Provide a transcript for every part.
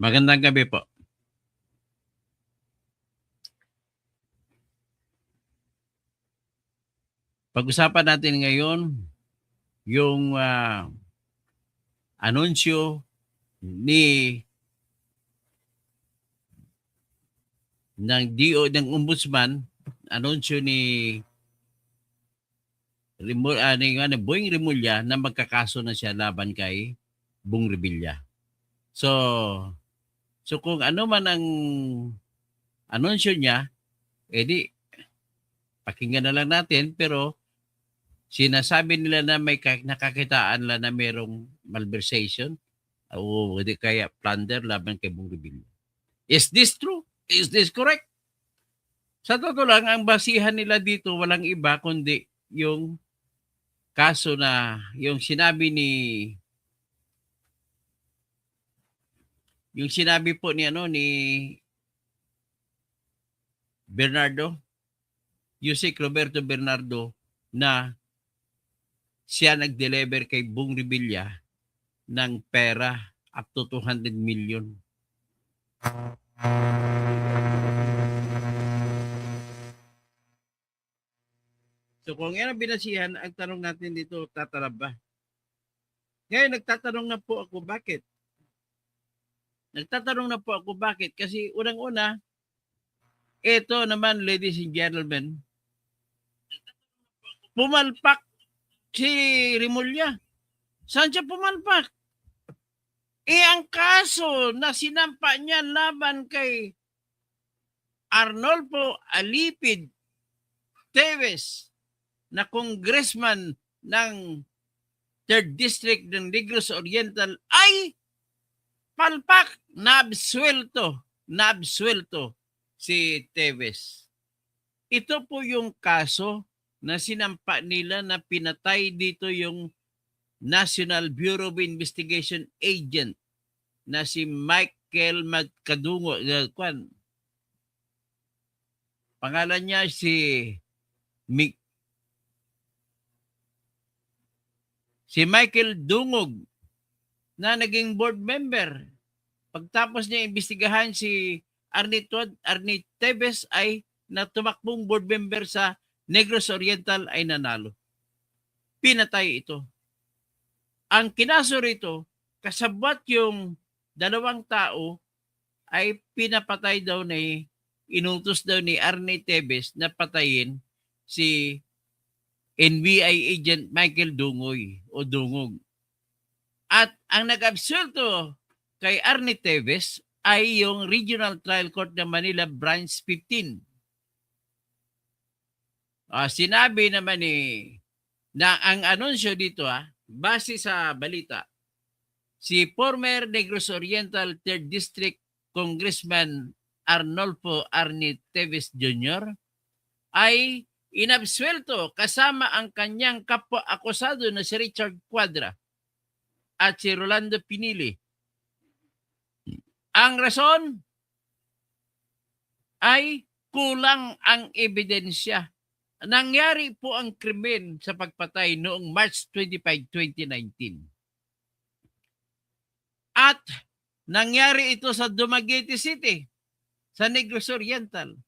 Magandang gabi po. Pag-usapan natin ngayon yung anunsyo ni ng Ombudsman, anunsyo ni Boying Rimulya na magkakaso na siya laban kay Bong Revilla. So kung ano man ang anunsyo niya, edi pakinggan na lang natin, pero sinasabi nila na may nakakitaan la na merong malversation o di kaya plunder laban kay Bong Revilla. Is this true? Is this correct? Sa totoo lang, ang basihan nila dito walang iba kundi yung kaso na yung sinabi po ni Bernardo, Yusek Roberto Bernardo, na siya nag-deliver kay Bong Revilla ng pera up to 200 million. So kung yan ang binasihan, ang tanong natin dito, tatarap ba? Ngayon, nagtatanong na po ako bakit. Kasi unang-una, ito naman, ladies and gentlemen, pumalpak si Rimulya. Saan siya pumalpak? Ang kaso na sinampa niya laban kay Arnolfo Alipid Teves na congressman ng 3rd District ng Negros Oriental ay palpak, nabswelto si Teves. Ito po yung kaso na sinampa nila na pinatay dito yung National Bureau of Investigation agent na si Michael Magkadungo. Pangalan niya si Michael Dungog na naging board member. Pagtapos niya imbestigahan si Arnie Teves ay na tumakbong board member sa Negros Oriental ay nanalo. Pinatay ito. Ang kinaso rito, kasabwat yung dalawang tao ay pinapatay daw inutos daw ni Arnie Teves na patayin si NBI agent Michael Dungog. At ang nag-absuelto kay Arnie Teves ay yung Regional Trial Court ng Manila Branch 15. Sinabi naman na ang anunsyo dito base sa balita, si former Negros Oriental 3rd District Congressman Arnolfo Arnie Teves Jr. ay inabsuelto kasama ang kanyang kapwa-akusado na si Richard Cuadra at si Rolando Pinili. Ang rason ay kulang ang ebidensya. Nangyari po ang krimen sa pagpatay noong March 25, 2019. At nangyari ito sa Dumaguete City, sa Negros Oriental.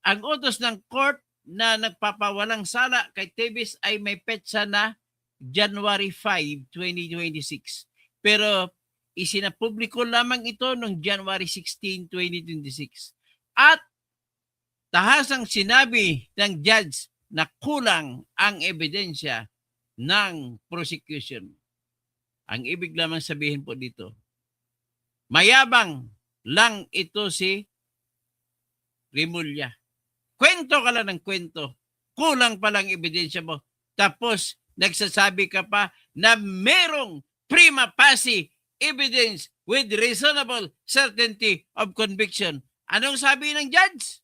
Ang utos ng court na nagpapawalang sala kay Teves ay may petsa na January 5, 2026. Pero isinapubliko lamang ito noong January 16, 2026. At tahasang sinabi ng judge na kulang ang ebidensya ng prosecution. Ang ibig lamang sabihin po dito, mayabang lang ito si Rimulya. Kwento ka lang ng kwento. Kulang palang ebidensya mo. Tapos, nagsasabi ka pa na merong prima facie evidence with reasonable certainty of conviction. Anong sabi ng judge?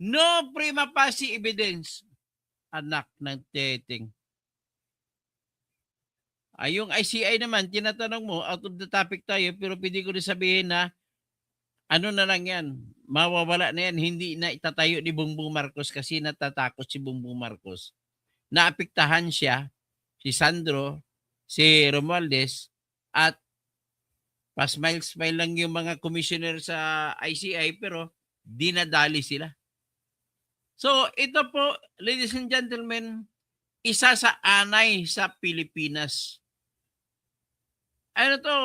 No prima facie evidence. Anak ng teteng. Yung ICI naman, tinatanong mo, out of the topic tayo, pero pwede ko rin sabihin na ano na lang yan, mawawala na yan, hindi na itatayo ni Bongbong Marcos kasi natatakot si Bongbong Marcos. Naapektahan siya, si Sandro, si Romualdez, at Pa-smile-smile lang yung mga commissioner sa ICI pero dinadali sila. So ito po, ladies and gentlemen, isa sa anay sa Pilipinas. Ano 'to,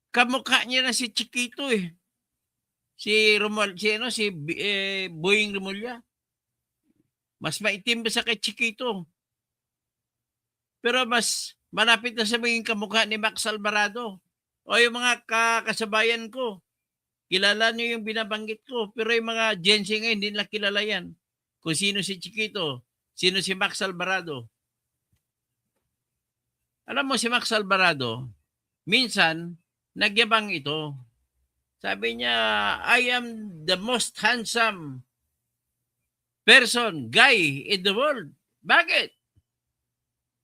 kamukha niya na si Chiquito, eh. Si Boying Remulla. Mas maitim pa sa kay Chiquito. Pero mas malapit na sa maging kamukha ni Max Alvarado. O yung mga kasabayan ko, kilala niyo yung binabanggit ko. Pero yung mga Gen Z ngayon, hindi nila kilala yan. Kung sino si Chiquito, sino si Max Alvarado. Alam mo si Max Alvarado, minsan, nagyabang ito. Sabi niya, I am the most handsome guy in the world. Bakit?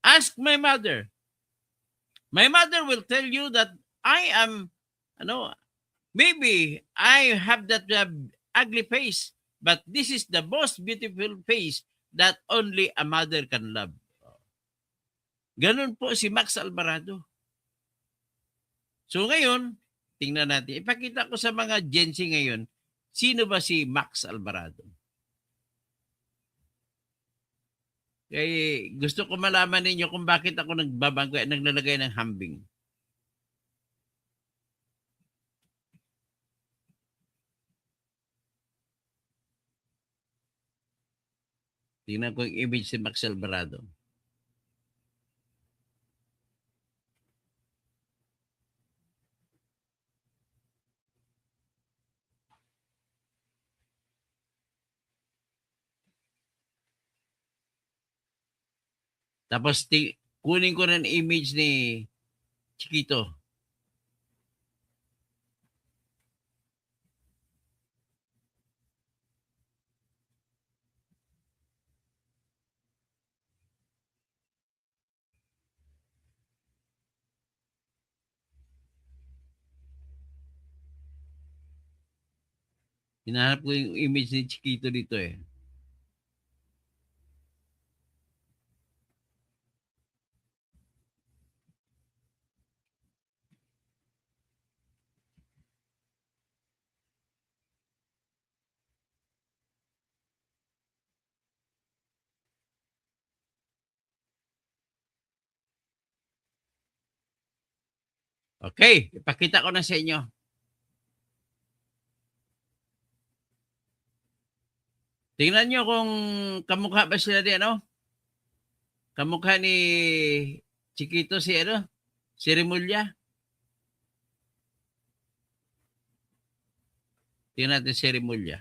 Ask my mother. My mother will tell you that I am, ano, maybe I have that ugly face, but this is the most beautiful face that only a mother can love. Ganun po si Max Alvarado. So ngayon, tingnan natin. Ipakita ko sa mga Gen Z ngayon, sino ba si Max Alvarado? Kaya gusto ko malaman ninyo kung bakit ako naglalagay ng hambing. Tingnan ko yung image si Max Alvarado. Tapos kunin ko ng image ni Chiquito. Hinahanap ko yung image ni Chiquito dito eh. Okay, ipakita ko na sa inyo. Tingnan nyo kung kamukha ba sila di ano? Kamukha ni Chiquito si ano? Si Remulla. Tingnan natin si Remulla.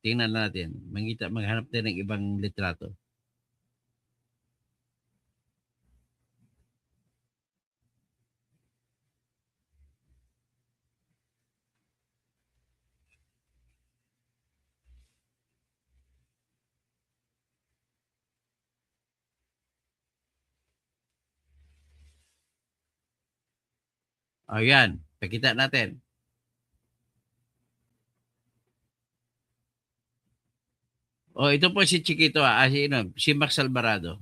Tingnan natin. Maghanap tayo ng ibang litrato. O yan, pakita natin. O ito po si Chiquito si Max Alvarado.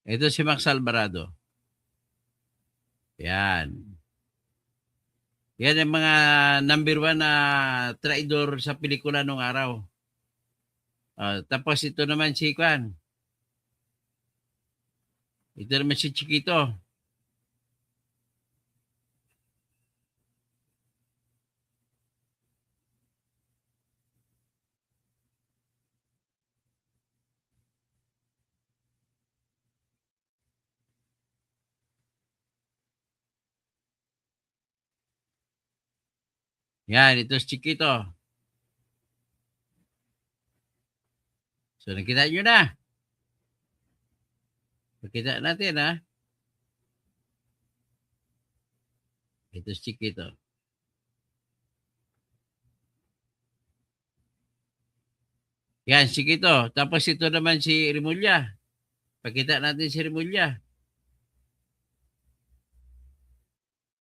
Ito si Max Alvarado. Yan. Yan ang mga number 1 na traidor sa pelikula nung araw. Tapos ito naman si Kwan. Ito naman si Chiquito. Yan, ito si Chiquito. So, nakita nyo na. Nakita natin, ha? Ito si Chiquito. Yan, si Chiquito. Tapos ito naman si Rimulya. Pakita natin si Rimulya.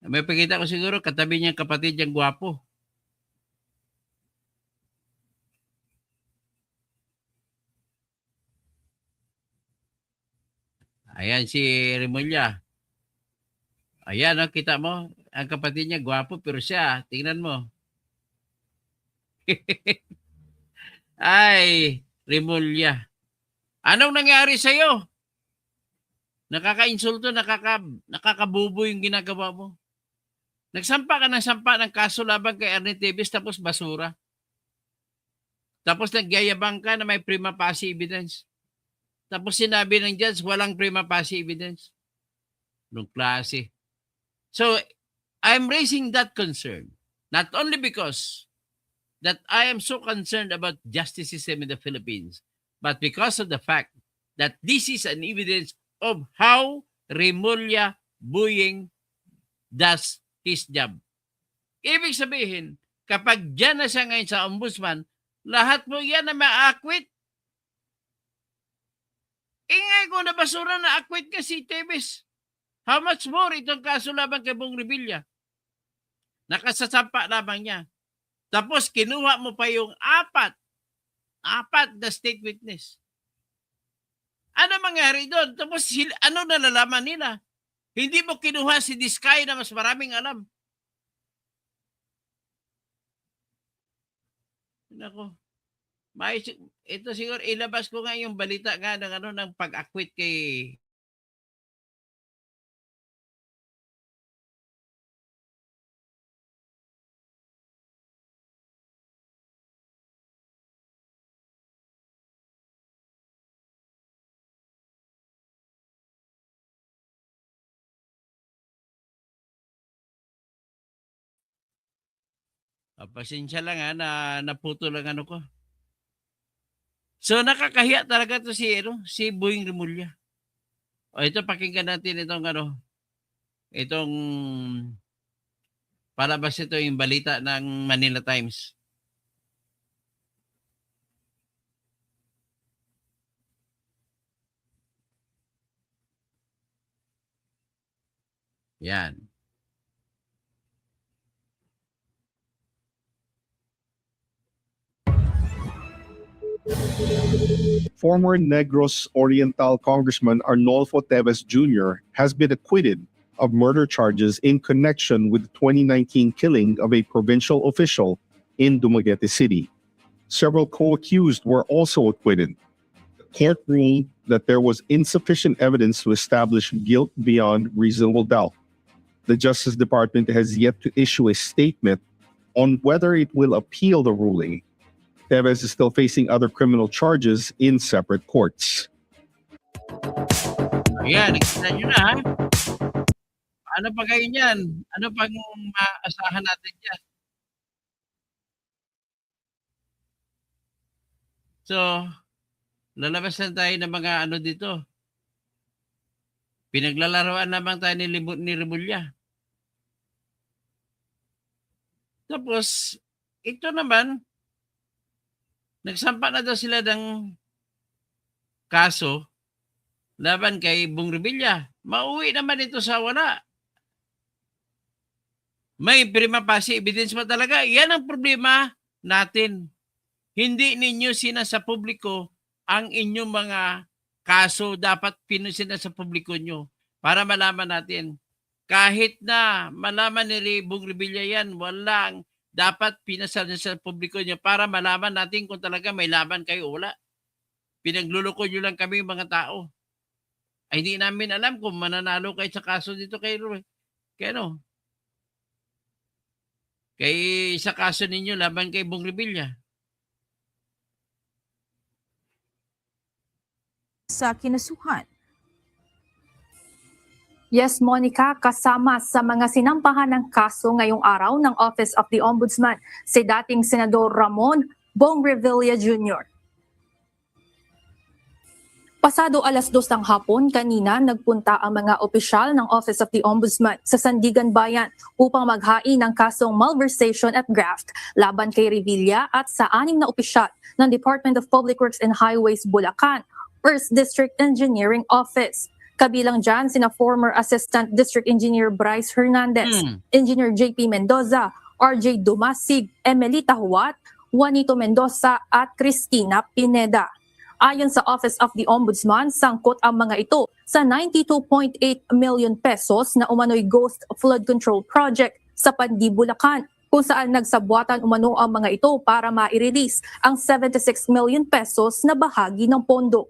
May pakita ko siguro, katabi niyang kapatid niyang gwapo. Ayan si Rimulya. Ayan, no, kita mo? Ang kapatid niya, gwapo, pero siya, tingnan mo. Ay, Rimulya. Anong nangyari sa'yo? Nakaka-insulto, nakakabubo yung ginagawa mo. Nagsampa ka ng sampa ng kaso laban kay Arnie Davis tapos basura. Tapos nagyayabang ka na may prima facie evidence. Tapos sinabi ng judge, walang prima facie evidence. Nung klase. So, I'm raising that concern. Not only because that I am so concerned about justice system in the Philippines, but because of the fact that this is an evidence of how Remulla Buying does his job. Ibig sabihin, kapag dyan na siya ngayon sa ombudsman, lahat mo yan na ma-acquit. Ingay ko na basura na acquit ka si Tevez. How much more itong kaso laban kay Bong Revilla? Nakasasampa lamang niya. Tapos kinuha mo pa yung apat na state witness. Ano mangyari doon? Tapos ano nalalaman nila? Hindi mo kinuha si Diskay na mas maraming alam. Nako. Ito siguro ilabas ko nga yung balita nga ng pag-acquit kay pasensya lang na naputo lang ano ko. So nakakahiya talaga to si Boying Remulla. O ito pakinggan natin itong palabas ito yung balita ng Manila Times. Yan. Former Negros Oriental Congressman Arnolfo Teves Jr. has been acquitted of murder charges in connection with the 2019 killing of a provincial official in Dumaguete City. Several co-accused were also acquitted. The court ruled that there was insufficient evidence to establish guilt beyond reasonable doubt. The Justice Department has yet to issue a statement on whether it will appeal the ruling. Teves is still facing other criminal charges in separate courts. Ayan, nakita nyo na ha? Ano pa kayo niyan? Ano pang maasahan natin dyan? So, lalabas na tayo ng mga dito. Pinaglalaroan naman tayo ni Remulla. Tapos, ito naman, nagsampa na daw sila ng kaso laban kay Bong Revilla. Mauwi naman ito sa wala. May prima facie evidence pa talaga. Yan ang problema natin. Hindi ninyo sinasa publiko ang inyong mga kaso. Dapat sinasa publiko nyo para malaman natin. Kahit na malaman ni Bong Revilla yan, walang dapat pinasal sa publiko nyo para malaman natin kung talaga may laban kayo o wala. Pinagluloko nyo lang kami mga tao. Ay hindi namin alam kung mananalo kayo sa kaso dito kay sa kaso ninyo laban kay Bong Revilla. Sa kinasuhan. Yes, Monica, kasama sa mga sinampahan ng kaso ngayong araw ng Office of the Ombudsman si dating Senador Ramon Bong Revilla Jr. Pasado 2:00 ng hapon kanina nagpunta ang mga opisyal ng Office of the Ombudsman sa Sandigan Bayan upang maghain ng kasong malversation at graft laban kay Revilla at sa 6 na opisyal ng Department of Public Works and Highways Bulacan, 1st District Engineering Office. Kabilang dyan sina former Assistant District Engineer Bryce Hernandez, Engineer JP Mendoza, RJ Dumasig, Emelita Huat, Juanito Mendoza at Cristina Pineda. Ayon sa Office of the Ombudsman, sangkot ang mga ito sa 92.8 million pesos na umano'y ghost flood control project sa Pandi, Bulacan, kung saan nagsabwatan umano ang mga ito para ma-release ang 76 million pesos na bahagi ng pondo.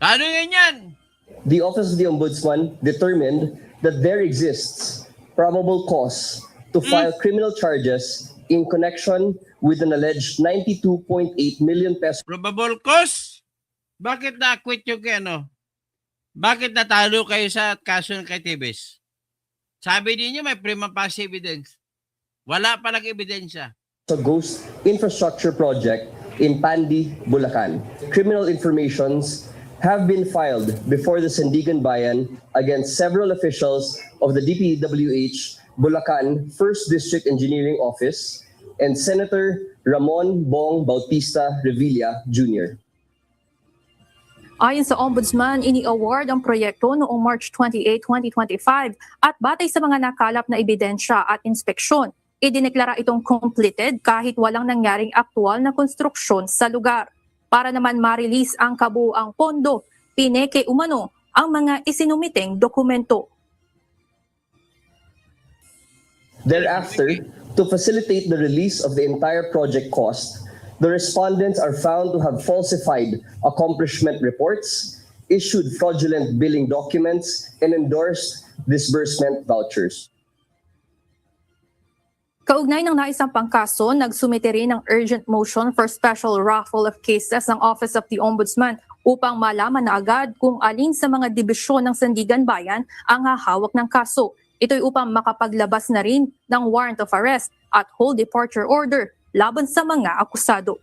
Paano yan? The Office of the Ombudsman determined that there exists probable cause to file criminal charges in connection with an alleged 92.8 million peso Probable cause? Bakit na-acquit yung kay ano? Bakit natalo kayo sa kaso ng kay Tebes? Sabi niyo may prima facie evidence. Wala palang ebidensya. ghost infrastructure project in Pandi, Bulacan. Criminal informations have been filed before the Sandigan Bayan against several officials of the DPWH Bulacan 1st District Engineering Office and Senator Ramon Bong Bautista Revilla Jr. Ayon sa Ombudsman, ini-award ang proyekto noong March 28, 2025 at batay sa mga nakalap na ebidensya at inspeksyon, idineklara itong completed kahit walang nangyaring aktual na konstruksyon sa lugar. Para naman ma-release ang kabuuang pondo, pineke umano ang mga isinumiteng dokumento. Thereafter, to facilitate the release of the entire project cost, the respondents are found to have falsified accomplishment reports, issued fraudulent billing documents, and endorsed disbursement vouchers. Kaugnay ng naisampang kaso, nagsumite rin ng urgent motion for special raffle of cases ng Office of the Ombudsman upang malaman na agad kung alin sa mga dibisyon ng Sandigan Bayan ang hahawak ng kaso. Ito'y upang makapaglabas na rin ng warrant of arrest at hold departure order laban sa mga akusado.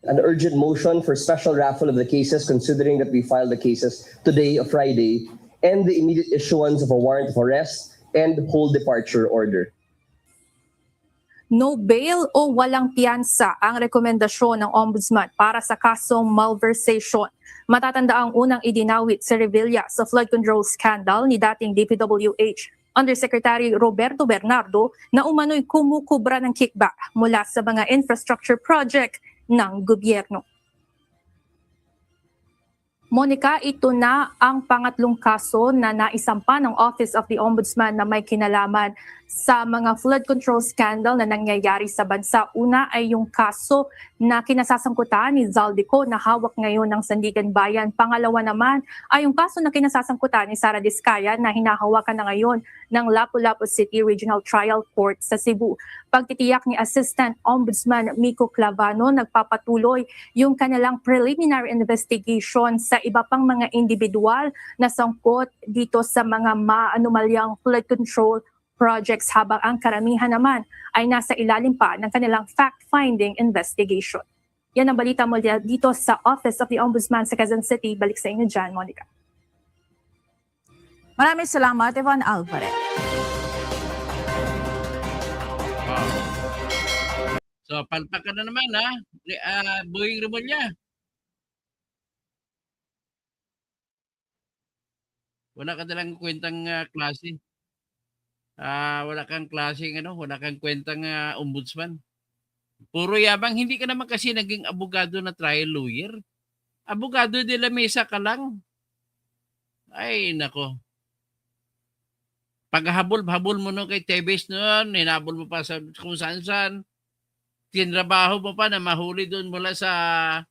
An urgent motion for special raffle of the cases, considering that we filed the cases today, Friday, and the immediate issuance of a warrant of arrest and hold departure order. No bail o walang piyansa ang rekomendasyon ng Ombudsman para sa kasong malversation. Matatanda ang unang idinawit si Revilla sa flood control scandal ni dating DPWH Undersecretary Roberto Bernardo na umano'y kumukubra ng kickback mula sa mga infrastructure project ng gobyerno. Monica, ito na ang pangatlong kaso na naisampa ng Office of the Ombudsman na may kinalaman sa mga flood control scandal na nangyayari sa bansa. Una ay yung kaso na kinasasangkutan ni Zaldico na hawak ngayon ng Sandigan Bayan. Pangalawa naman ay yung kaso na kinasasangkutan ni Sara Diskaya na hinahawakan na ngayon ng Lapu-Lapu City Regional Trial Court sa Cebu. Pagtitiyak ni Assistant Ombudsman Miko Clavano, nagpapatuloy yung kanilang preliminary investigation sa iba pang mga individual na sangkot dito sa mga maanumalyang flood control projects, habang ang karamihan naman ay nasa ilalim pa ng kanilang fact-finding investigation. Yan ang balita mo dito sa Office of the Ombudsman sa Quezon City. Balik sa inyo dyan, Monica. Maraming salamat, Yvonne Alvarez. So, palpak ka na naman, ha? Boying Remulla. Wala ka dalang kwentang klase. Wala kang klaseng wala kang kwentang ombudsman. Puro yabang, hindi ka naman kasi naging abogado na trial lawyer. Abogado de la mesa ka lang. Ay, nako. Paghabol-habol mo no kay Tebes noon, hinabol mo pa sa kung saan-saan. Tinrabaho mo pa na mahuli doon mula sa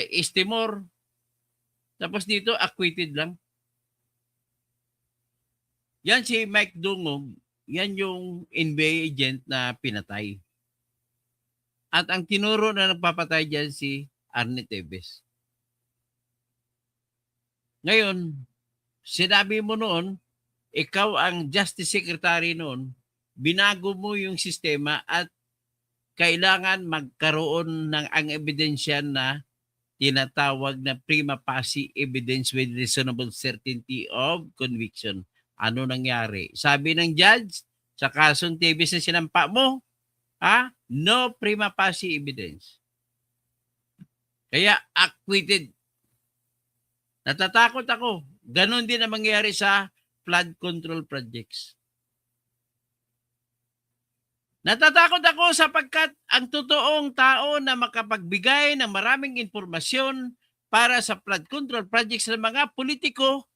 Estimor. Tapos dito, acquitted lang. Yan si Mike Dungog, yan yung NBA agent na pinatay. At ang tinuro na nagpapatay dyan si Arnie Tebes. Ngayon, sinabi mo noon, ikaw ang Justice Secretary noon, binago mo yung sistema at kailangan magkaroon ng ang ebidensya na tinatawag na prima facie evidence with reasonable certainty of conviction. Ano nangyari? Sabi ng judge, sa kasong TVS na sinampa mo, no prima facie evidence. Kaya acquitted. Natatakot ako. Ganon din ang mangyari sa flood control projects. Natatakot ako sapagkat ang totoong tao na makapagbigay ng maraming impormasyon para sa flood control projects ng mga politiko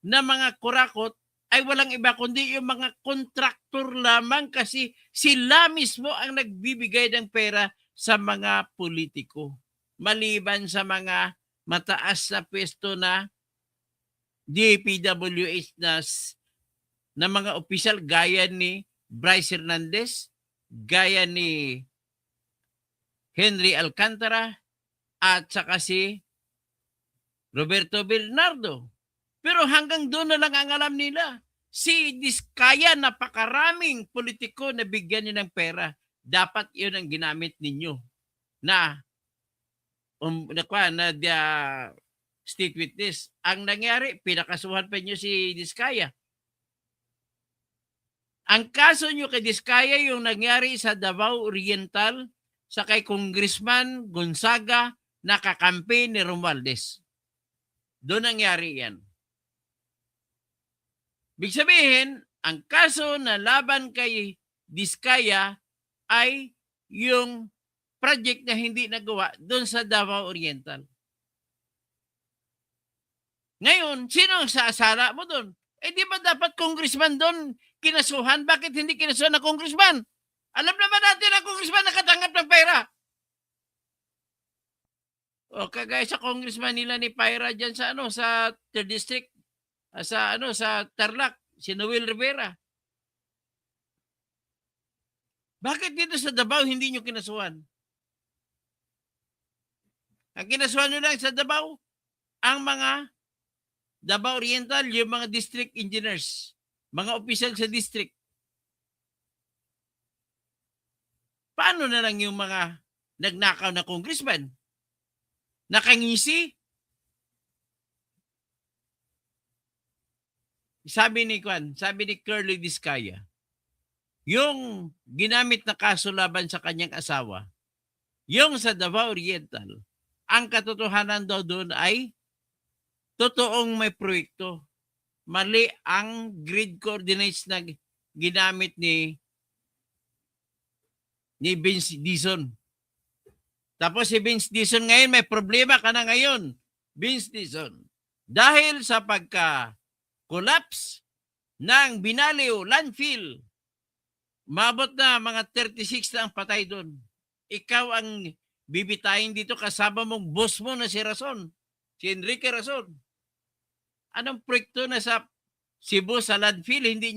na mga kurakot ay walang iba kundi yung mga kontraktor lamang kasi sila mismo ang nagbibigay ng pera sa mga politiko. Maliban sa mga mataas na pwesto na DPWH na mga opisyal gaya ni Bryce Hernandez, gaya ni Henry Alcantara, at saka si Roberto Bernardo. Pero hanggang doon na lang ang alam nila. Si Diskaya, napakaraming politiko na bigyan niyo ng pera. Dapat yun ang ginamit ninyo na state witness. Ang nangyari, pinakasuhan pa niyo si Diskaya. Ang kaso nyo kay Diskaya yung nangyari sa Davao Oriental sa kay Congressman Gonzaga na kakampi ni Romualdez. Doon nangyari yan. Ibig sabihin, ang kaso na laban kay Diskaya ay yung project na hindi nagawa doon sa Davao Oriental. Ngayon, sino ang saasala mo doon? Di ba dapat congressman doon kinasuhan? Bakit hindi kinasuhan na congressman? Alam naman natin na congressman nakatanggap ng pera. O kagaya sa congressman nila ni Pyra diyan sa sa 3rd district, sa Tarlac, si Noel Rivera. Bakit dito sa Davao hindi nyo kinasuhan? Ang kinasuhan nyo lang sa Davao, ang mga Davao Oriental, yung mga district engineers, mga opisyal sa district. Paano na lang yung mga nagnakaw na congressman? Nakangisi? Sabi ni Curly Diskaya, yung ginamit na kaso laban sa kanyang asawa, yung sa Davao Oriental, ang katotohanan daw doon ay totoong may proyekto. Mali ang grid coordinates na ginamit ni Vince Dizon. Tapos si Vince Dizon ngayon, may problema ka na ngayon, Vince Dizon. Dahil sa pagka-collapse ng Binaliw landfill, mabot na mga 36 na ang patay doon. Ikaw ang bibitayin dito kasama mong boss mo na si Rason, si Enrique Rason. Anong proyekto na sa Cebu sa landfill hindi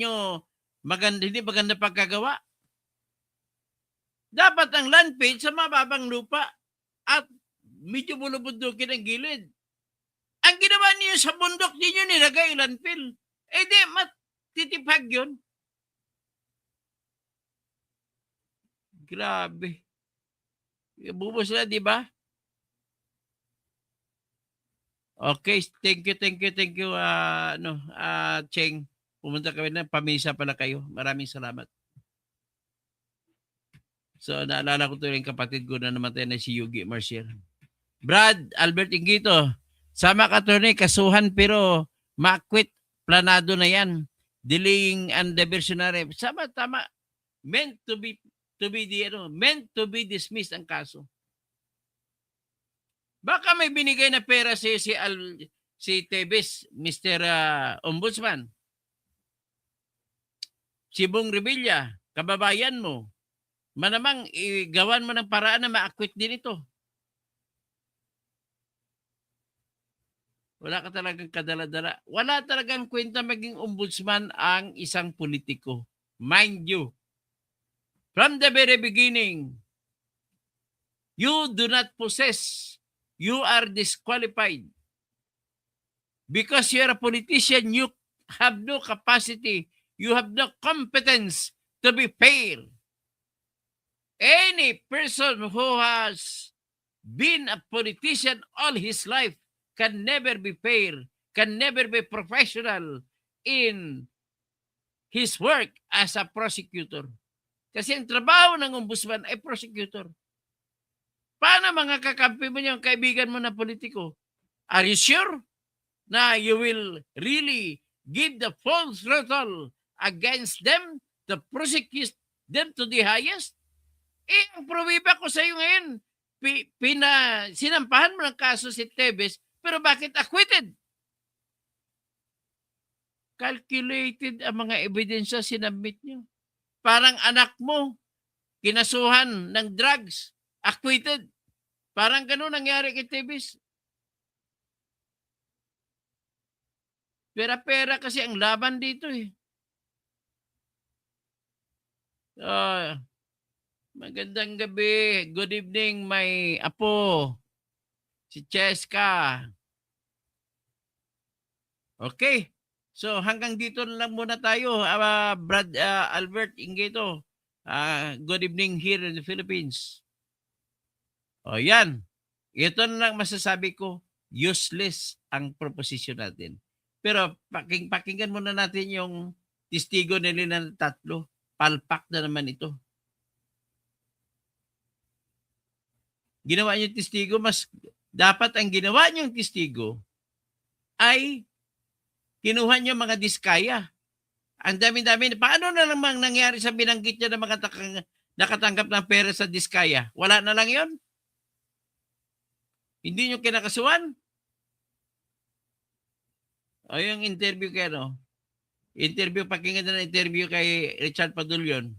maganda pagkagawa? Dapat ang landfill sa mababang lupa at medyo bulubundukin ang gilid. Ang ginawa niyo sa bundok niyo nilagay landfill. Di matitipag yun. Grabe. Bubo sila, di ba? Okay, thank you, Cheng. Pumunta kami na, pamisa pala kayo. Maraming salamat. So, naalala ko ito yung kapatid ko na namatay na si Yugi Marcial. Brad, Albert Ingito, sama ka attorney, kasuhan pero ma-quit, planado na yan. Delaying and diversionary. Tama. Meant to be dismissed ang kaso. Baka may binigay na pera si Tebes, Mr. Ombudsman. Si Bong Revilla, kababayan mo. Manamang gawan mo ng paraan na ma-acquit din ito. Wala ka talagang kadala-dala. Wala talagang kwenta maging ombudsman ang isang politiko. Mind you, from the very beginning, you do not possess. You are disqualified. Because you're a politician, you have no capacity, you have no competence to be fair. Any person who has been a politician all his life can never be fair, can never be professional in his work as a prosecutor. Kasi ang trabaho ng ombudsman ay prosecutor. Paano mga kakampi mo yung kaibigan mo na politiko? Are you sure na you will really give the full throttle against them to prosecute them to the highest? Ang pruwiba ko sa iyo ngayon, sinampahan mo ng kaso si Tebes, pero bakit acquitted? Calculated ang mga ebidensya sinabmit nyo. Parang anak mo, kinasuhan ng drugs, acquitted. Parang ganun nangyari kay Tebes. Pera-pera kasi ang laban dito eh. Magandang gabi. Good evening, my apo. Si Cheska. Okay. So hanggang dito lang muna tayo. Brad Albert Ingeto. Good evening here in the Philippines. O yan. Ito na lang masasabi ko. Useless ang proposition natin. Pero pakinggan muna natin yung testigo nila ng tatlo. Palpak na naman ito. Ginawa niyo testigo, mas dapat ang ginawa niyong testigo ay kinuha niyo mga diskaya. Ang dami-dami. Paano na namang nangyari sa binanggit niya na mga nakatanggap ng pera sa diskaya? Wala na lang yon? Hindi niyo kinakasuhan? O yung interview kay pakinggan na interview kay Richard Padulyon.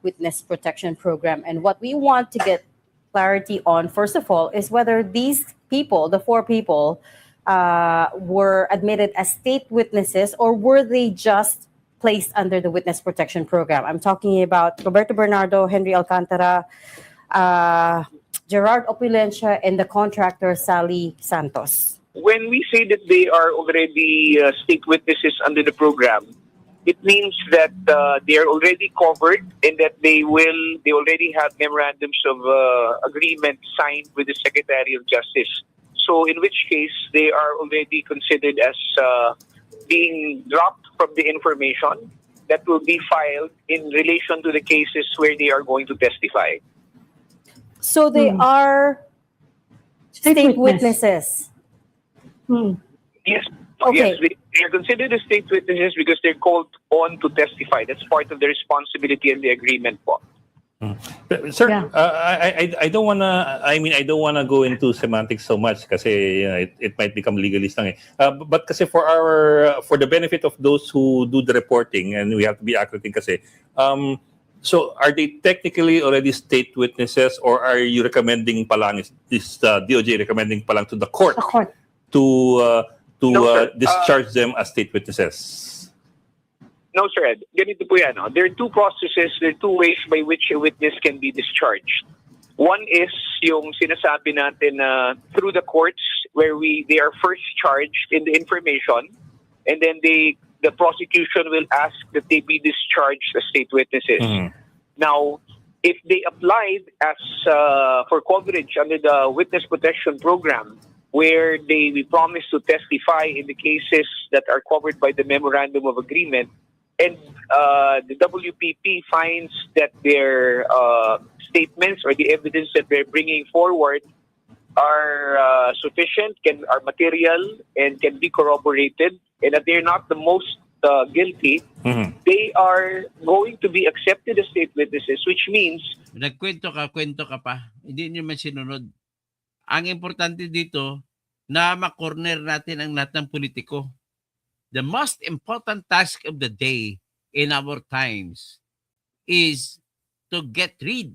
Witness protection program. And what we want to get clarity on, first of all, is whether these people, the 4 people, were admitted as state witnesses or were they just placed under the witness protection program. I'm talking about Roberto Bernardo, Henry Alcantara, Gerard Opulencia, and the contractor Sally Santos. When we say that they are already state witnesses under the program, it means that they are already covered and that they already have memorandums of agreement signed with the Secretary of Justice. So in which case, they are already considered as being dropped from the information that will be filed in relation to the cases where they are going to testify. So they are state witnesses. Yes. Okay. Yes, they are considered as state witnesses because they're called on to testify. That's part of the responsibility and the agreement po. Sir, Yeah. I don't wanna. I mean, I don't wanna go into semantics so much kasi it might become legalist lang eh. But kasi for the benefit of those who do the reporting, and we have to be accurate kasi. So are they technically already state witnesses, or are you recommending palang is DOJ recommending palang to the court to No, sir. discharge them as state witnesses? No, sir, Ed. Ganito po yan. There are 2 processes, there are 2 ways by which a witness can be discharged. One is yung sinasabi natin through the courts where they are first charged in the information, and then the prosecution will ask that they be discharged as state witnesses. Now, if they applied as for coverage under the witness protection program, where they promise to testify in the cases that are covered by the memorandum of agreement, and the WPP finds that their statements or the evidence that they're bringing forward are sufficient, are material, and can be corroborated, and that they're not the most guilty, they are going to be accepted as state witnesses, which means Kwento ka pa. Hindi nyo man sinunod. Ang importante dito, na ma-corner natin ang lahat ng politiko. The most important task of the day in our times is to get rid,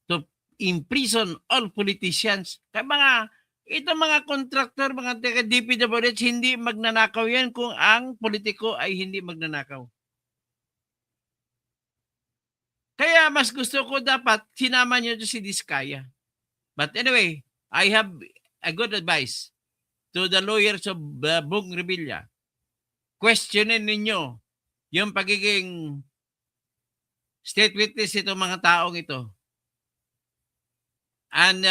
to imprison all politicians. Kaya itong mga contractor, mga DPWH, hindi magnanakaw yan kung ang politiko ay hindi magnanakaw. Kaya mas gusto ko dapat sinama nyo si Diskaya. But anyway, I have a good advice. to the lawyers of Bong Revilla. Questionin ninyo yung pagiging state witness itong mga taong ito. And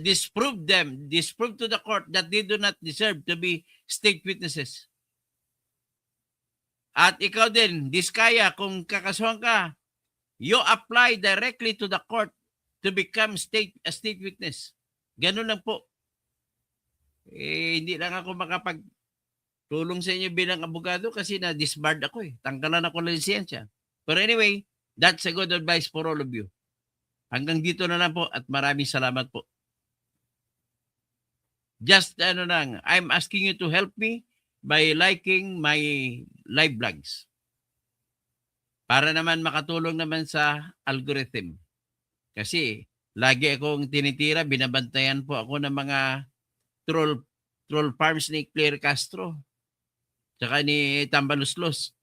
disprove to the court that they do not deserve to be state witnesses. At ikaw din, Diskaya, kung kakasuhan ka, you apply directly to the court to become a state witness. Ganun lang po. Hindi lang ako makapagtulong sa inyo bilang abogado kasi na-disbarred ako eh. Tanggalan ako ng lisensya. But anyway, that's a good advice for all of you. Hanggang dito na lang po at maraming salamat po. Just I'm asking you to help me by liking my live blogs. Para naman makatulong naman sa algorithm. Kasi lagi akong tinitira, binabantayan po ako ng mga troll farms ni Claire Castro. Tsaka ni Tambaluslos.